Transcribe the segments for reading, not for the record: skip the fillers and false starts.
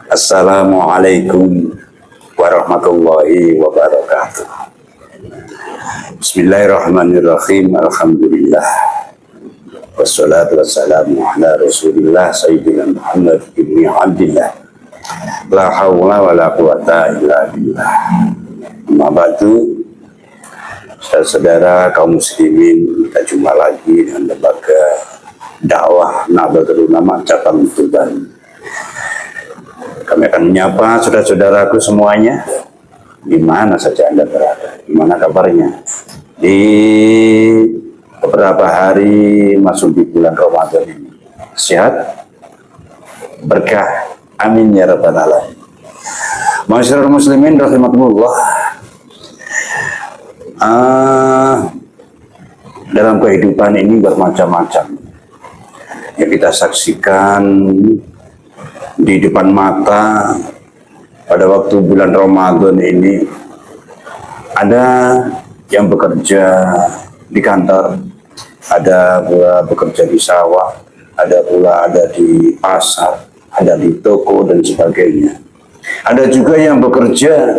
Assalamualaikum warahmatullahi wabarakatuh. Bismillahirrahmanirrahim. Alhamdulillah. Wassalatu wassalamu ala Rasulillah Sayyidina Muhammad ibn Abdillah. La hawla wa la quwata illa billah. Amma ba'du. Saudara kaum muslimin, kita jumpa lagi dengan lembaga dakwah Nahdlatul Ulama cabang Tuban. Kami akan menyapa saudara-saudaraku semuanya, di mana saja Anda berada, di mana kabarnya. Di beberapa hari masuk di bulan Ramadan ini, sehat, berkah, amin ya rabbal alamin. Masyarakat muslimin rahimakumullah. Dalam kehidupan ini bermacam-macam yang kita saksikan di depan mata pada waktu bulan Ramadan ini. Ada yang bekerja di kantor, ada pula bekerja di sawah, ada pula ada di pasar, ada di toko dan sebagainya. Ada juga yang bekerja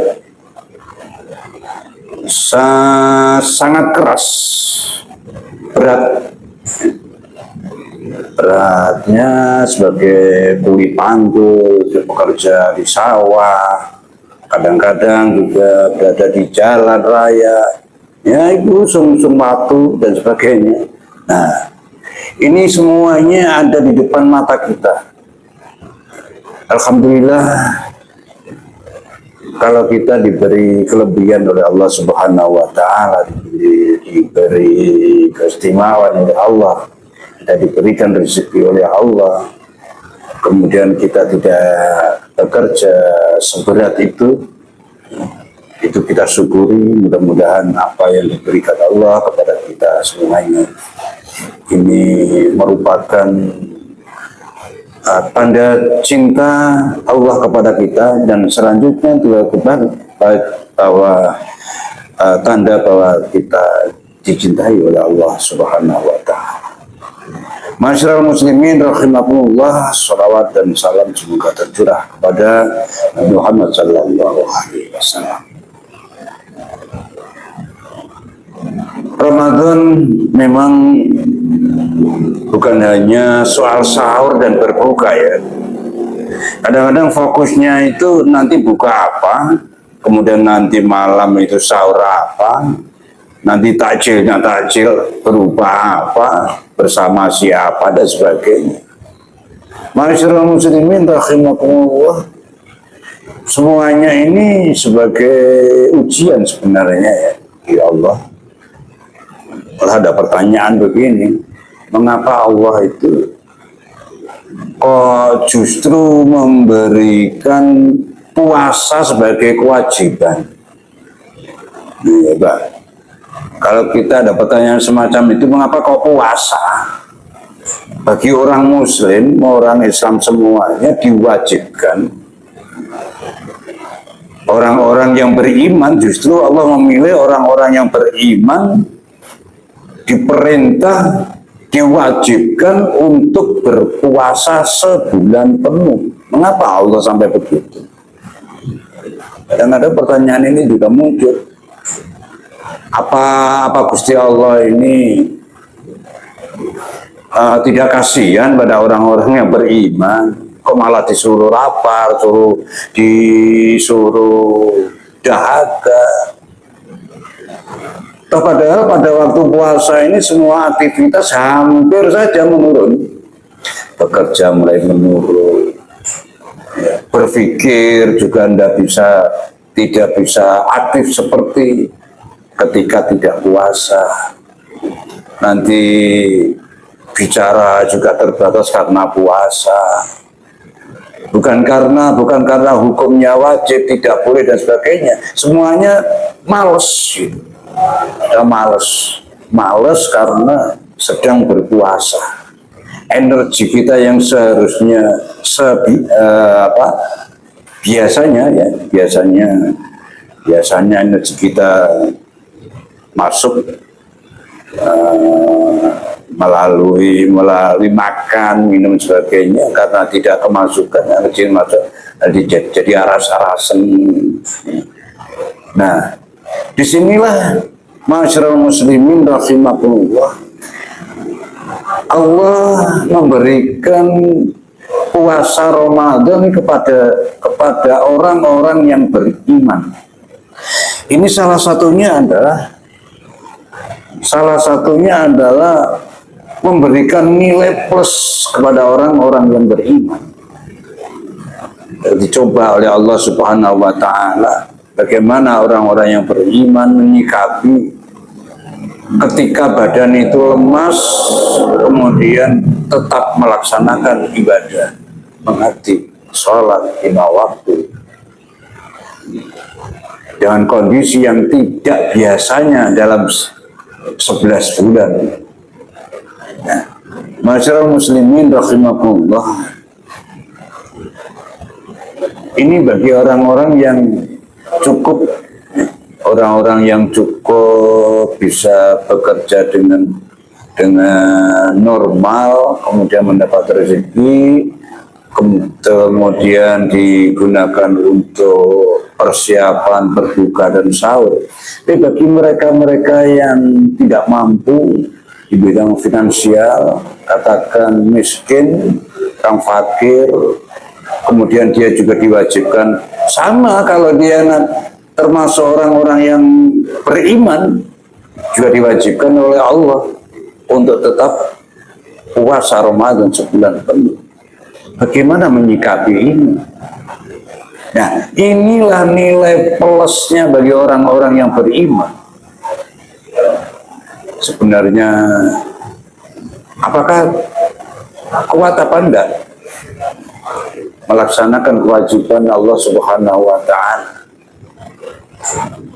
sangat keras, beratnya sebagai kuli panggul, bekerja di sawah, kadang-kadang juga berada di jalan raya, ya itu sungsung batu dan sebagainya. Nah, ini semuanya ada di depan mata kita. Alhamdulillah, kalau kita diberi kelebihan oleh Allah Subhanahu wa Ta'ala, diberi keistimewaan oleh Allah, kita diberikan rezeki oleh Allah, kemudian kita tidak bekerja seberat itu kita syukuri. Mudah-mudahan apa yang diberikan Allah kepada kita semuanya ini merupakan tanda cinta Allah kepada kita, dan selanjutnya juga bahwa tanda bahwa kita dicintai oleh Allah Subhanahu wa Ta'ala. Masyarakat muslimin rahimakumullah, salawat dan salam semoga tercurah kepada Nabi Muhammad sallallahu alaihi wasallam. Ramadan memang bukan hanya soal sahur dan berbuka ya. Kadang-kadang fokusnya itu nanti buka apa, kemudian nanti malam itu sahur apa, nanti takjilnya takjil berupa apa, bersama siapa dan sebagainya. Masyarakat muslimin rahimakumullah, semuanya ini sebagai ujian sebenarnya ya Allah. Kalau ada pertanyaan begini, mengapa Allah itu kok justru memberikan puasa sebagai kewajiban? Ya, Pak. Kalau kita ada pertanyaan semacam itu, mengapa kau puasa? Bagi orang muslim, orang Islam semuanya diwajibkan. Orang-orang yang beriman, justru Allah memilih orang-orang yang beriman, diperintah, diwajibkan untuk berpuasa sebulan penuh. Mengapa Allah sampai begitu? Kadang-kadang pertanyaan ini juga muncul. Apa Gusti Allah ini tidak kasihan pada orang-orang yang beriman? Kok malah disuruh lapar, disuruh dahaga? Padahal pada waktu puasa ini semua aktivitas hampir saja menurun. Bekerja mulai menurun, berpikir juga tidak bisa aktif seperti ketika tidak puasa. Nanti bicara juga terbatas karena puasa. Bukan karena hukumnya wajib, tidak boleh dan sebagainya. Semuanya males. Sudah males karena sedang berpuasa. Energi kita yang seharusnya biasanya energi kita masuk melalui makan, minum sebagainya, karena tidak kemasukan energi masuk, jadi aras-arasan. Nah, disinilah masyarakat muslimin rahimakumullah, Allah memberikan puasa Ramadan kepada orang-orang yang beriman. Ini salah satunya adalah memberikan nilai plus kepada orang-orang yang beriman. Dicoba oleh Allah Subhanahu wa taala bagaimana orang-orang yang beriman menyikapi ketika badan itu lemas, kemudian tetap melaksanakan ibadah, mengabdi sholat 5 waktu dengan kondisi yang tidak biasanya dalam 11 bulan. Nah, masyarakat muslimin rahimakumullah, ini bagi orang-orang yang cukup bisa bekerja dengan normal, kemudian mendapat rezeki, kemudian digunakan untuk persiapan berbuka dan sahur. Tapi bagi mereka-mereka yang tidak mampu di bidang finansial, katakan miskin, orang fakir, kemudian dia juga diwajibkan, sama kalau dia termasuk orang-orang yang beriman, juga diwajibkan oleh Allah untuk tetap puasa Ramadan sebulan penuh. Bagaimana menyikapi ini? Nah, inilah nilai plusnya bagi orang-orang yang beriman. Sebenarnya apakah kuat apa enggak melaksanakan kewajiban Allah Subhanahu wa taala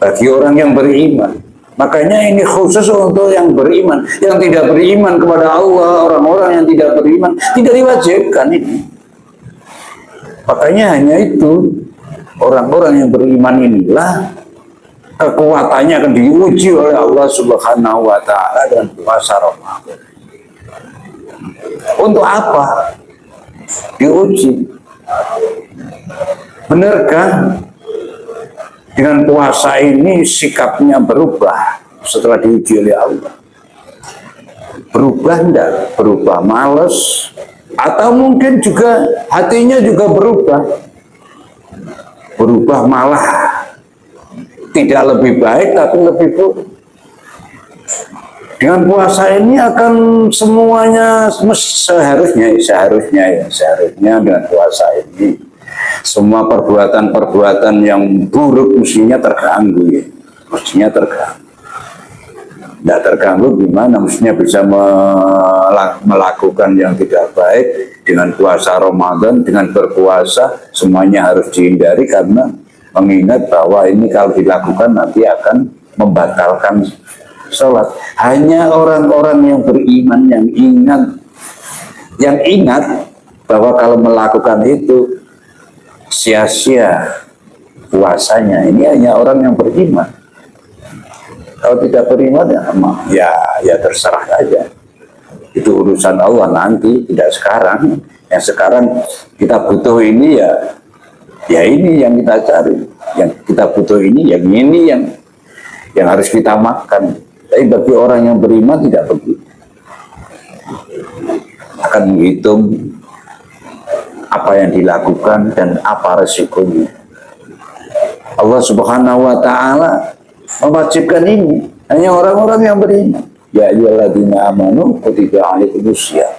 bagi orang yang beriman? Makanya ini khusus untuk yang beriman. Yang tidak beriman kepada Allah, orang-orang yang tidak beriman tidak diwajibkan ini. Makanya hanya itu, orang-orang yang beriman inilah kekuatannya akan diuji oleh Allah Subhanahu wa taala dengan puasa Ramadan. Untuk apa diuji? Benarkah dengan puasa ini sikapnya berubah setelah diuji oleh Allah? Berubah enggak? Berubah malas? Atau mungkin juga hatinya juga berubah malah tidak lebih baik tapi lebih buruk. Dengan puasa ini akan semuanya seharusnya dengan puasa ini semua perbuatan-perbuatan yang buruk mestinya terganggu ya. Mestinya terganggu. Tidak terganggu gimana? Mestinya bisa melakukan yang tidak baik dengan puasa Ramadan, dengan berpuasa semuanya harus dihindari karena mengingat bahwa ini kalau dilakukan nanti akan membatalkan sholat. Hanya orang-orang yang beriman yang ingat bahwa kalau melakukan itu sia-sia puasanya. Ini hanya orang yang beriman. Kalau tidak beriman ya terserah saja. Itu urusan Allah nanti, tidak sekarang. Yang sekarang kita butuh ini ya ini yang kita cari. Yang kita butuh ini yang harus kita makan. Tapi bagi orang yang beriman tidak begitu. Akan menghitung apa yang dilakukan dan apa resikonya. Allah Subhanahu wa taala mewajibkan ini hanya orang-orang yang beriman. Ya ayyuhalladzina amanu kutiba alaikumusiyam.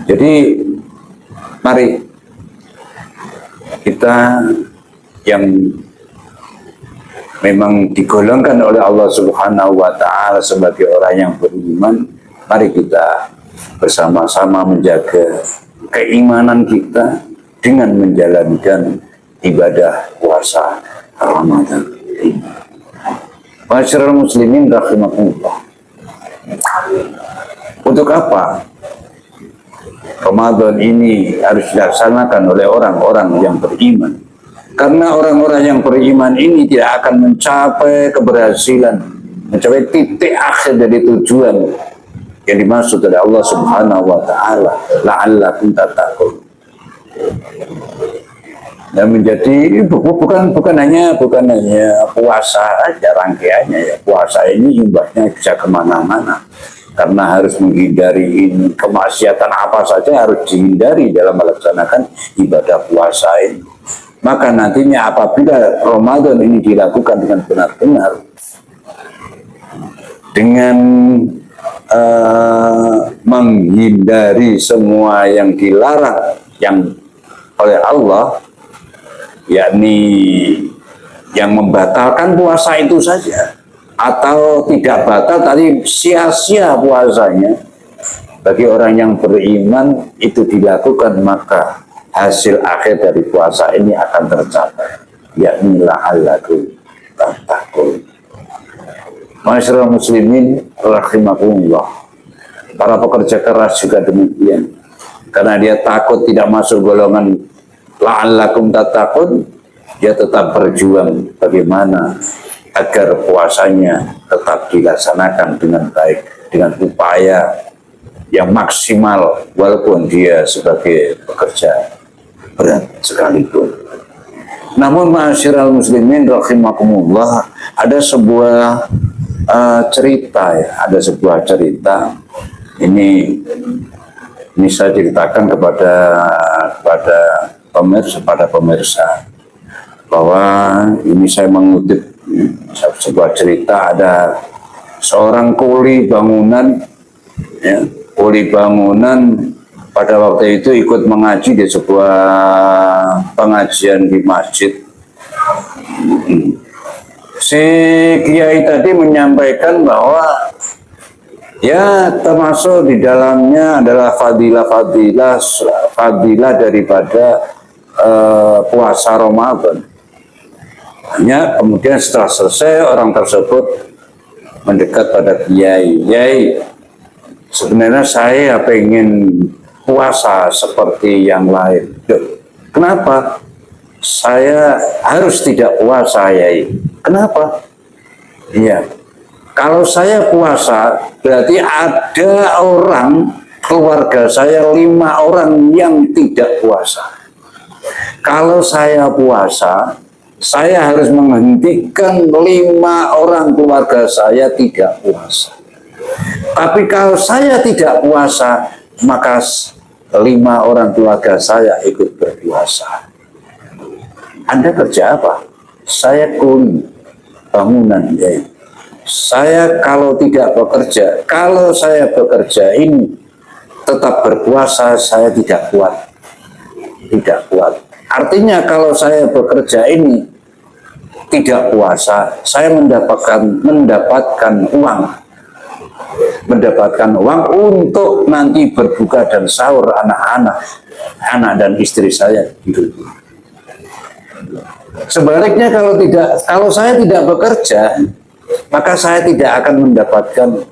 Jadi mari kita yang memang digolongkan oleh Allah Subhanahu wa taala sebagai orang yang beriman, mari kita bersama-sama menjaga keimanan kita dengan menjalankan ibadah puasa Ramadan ini. Masyarakat muslimin rahimakumullah. Untuk apa Ramadan ini harus dilaksanakan oleh orang-orang yang beriman? Karena orang-orang yang beriman ini tidak akan mencapai keberhasilan, mencapai titik akhir dari tujuan yang dimaksud oleh Allah Subhanahu wa taala, la'allakum tattaqun. Dan menjadi bukan hanya puasa aja rangkaiannya ya. Puasa ini imbasnya bisa kemana-mana karena harus menghindari kemaksiatan apa saja harus dihindari dalam melaksanakan ibadah puasa ini. Maka nantinya apabila Ramadan ini dilakukan dengan benar-benar dengan menghindari semua yang dilarang yang oleh Allah, yakni yang membatalkan puasa itu saja, atau tidak batal tadi sia-sia puasanya, bagi orang yang beriman itu dilakukan, maka hasil akhir dari puasa ini akan tercapai, yakni la'allakum tattaqun. Masyarakat muslimin rahimakumullah, para pekerja keras juga demikian, karena dia takut tidak masuk golongan la'allakum tattaqun, dia tetap berjuang bagaimana agar puasanya tetap dilaksanakan dengan baik, dengan upaya yang maksimal, walaupun dia sebagai pekerja berat sekalipun. Namun ma'asyiral muslimin rahimakumullah, ada sebuah cerita ya, ada sebuah cerita ini saya ceritakan kepada pemirsa bahwa ini saya mengutip sebuah cerita. Ada seorang kuli bangunan ya, kuli bangunan pada waktu itu ikut mengaji di sebuah pengajian di masjid. Si kiai tadi menyampaikan bahwa ya termasuk di dalamnya adalah fadilah daripada puasa Ramadan. Hanya kemudian setelah selesai orang tersebut mendekat pada kiai, sebenarnya saya pengen puasa seperti yang lain. Kenapa? Saya harus tidak puasa, Yai. Kenapa? Iya. Kalau saya puasa, berarti ada orang keluarga saya 5 orang yang tidak puasa. Kalau saya puasa, saya harus menghentikan 5 orang keluarga saya tidak puasa. Tapi kalau saya tidak puasa, maka 5 orang keluarga saya ikut berpuasa. Anda kerja apa? Saya kuli bangunan, ya. Saya kalau tidak bekerja, kalau saya bekerja ini tetap berpuasa, saya tidak kuat. Tidak kuat. Artinya kalau saya bekerja ini tidak puasa, saya mendapatkan uang untuk nanti berbuka dan sahur anak dan istri saya gitu. Sebaliknya kalau saya tidak bekerja, maka saya tidak akan mendapatkan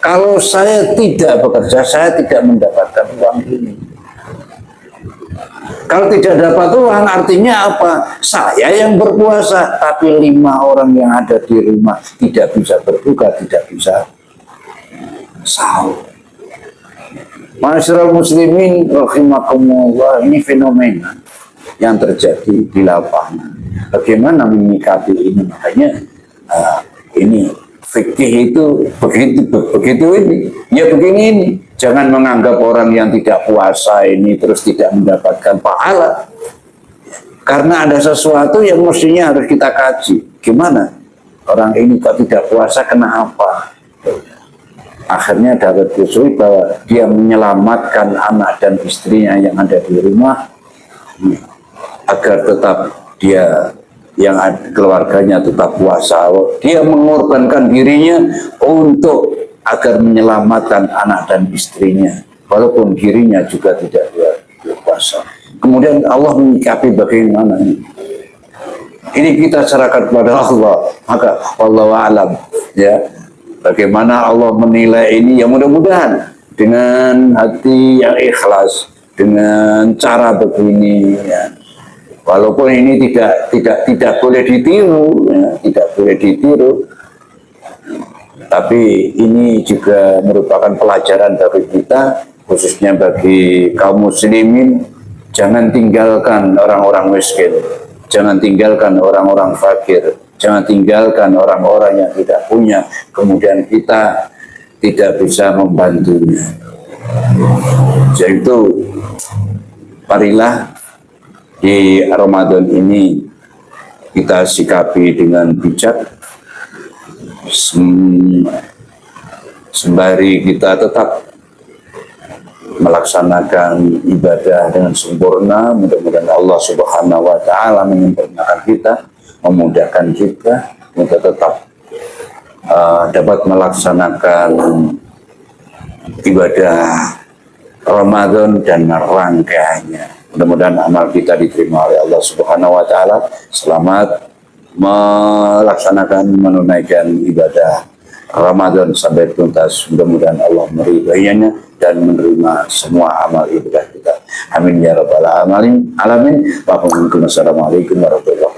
kalau saya tidak bekerja, saya tidak mendapatkan uang ini. Kalau tidak dapat uang, artinya apa? Saya yang berpuasa, tapi 5 orang yang ada di rumah tidak bisa berbuka, tidak bisa sahur. Masyarakat muslimin rahimakumullah, ini fenomena yang terjadi di lapangan. Bagaimana menyikapi ini? Makanya ini fikih itu begitu ini. Ya begini ini. Jangan menganggap orang yang tidak puasa ini terus tidak mendapatkan pahala. Karena ada sesuatu yang mestinya harus kita kaji. Gimana? Orang ini kok tidak puasa, kenapa? Akhirnya dapat usul bahwa dia menyelamatkan anak dan istrinya yang ada di rumah agar tetap dia yang keluarganya tetap puasa. Dia mengorbankan dirinya untuk agar menyelamatkan anak dan istrinya, walaupun dirinya juga tidak berpuasa. Kemudian Allah menyikapi bagaimana ini? Ini kita serahkan kepada Allah. Maka wallahu a'lam, ya. Bagaimana Allah menilai ini? Ya mudah-mudahan dengan hati yang ikhlas, dengan cara begini, ya. Walaupun ini tidak boleh ditiru, ya, tidak boleh ditiru, tapi ini juga merupakan pelajaran bagi kita, khususnya bagi kaum muslimin. Jangan tinggalkan orang-orang miskin. Jangan tinggalkan orang-orang fakir. Jangan tinggalkan orang-orang yang tidak punya. Kemudian kita tidak bisa membantunya. Jadi marilah di Ramadan ini kita sikapi dengan bijak, sembari kita tetap melaksanakan ibadah dengan sempurna. Mudah-mudahan Allah Subhanahu wa Ta'ala menyempurnakan kita, memudahkan kita untuk tetap dapat melaksanakan ibadah Ramadan dan rangkaiannya. Mudah-mudahan amal kita diterima oleh Allah Subhanahu wa Ta'ala. Selamat melaksanakan, menunaikan ibadah Ramadan sampai tuntas. Mudah-mudahan Allah meridainya dan menerima semua amal ibadah kita. Amin ya rabbal alamin. Wassalamualaikum warahmatullahi wabarakatuh.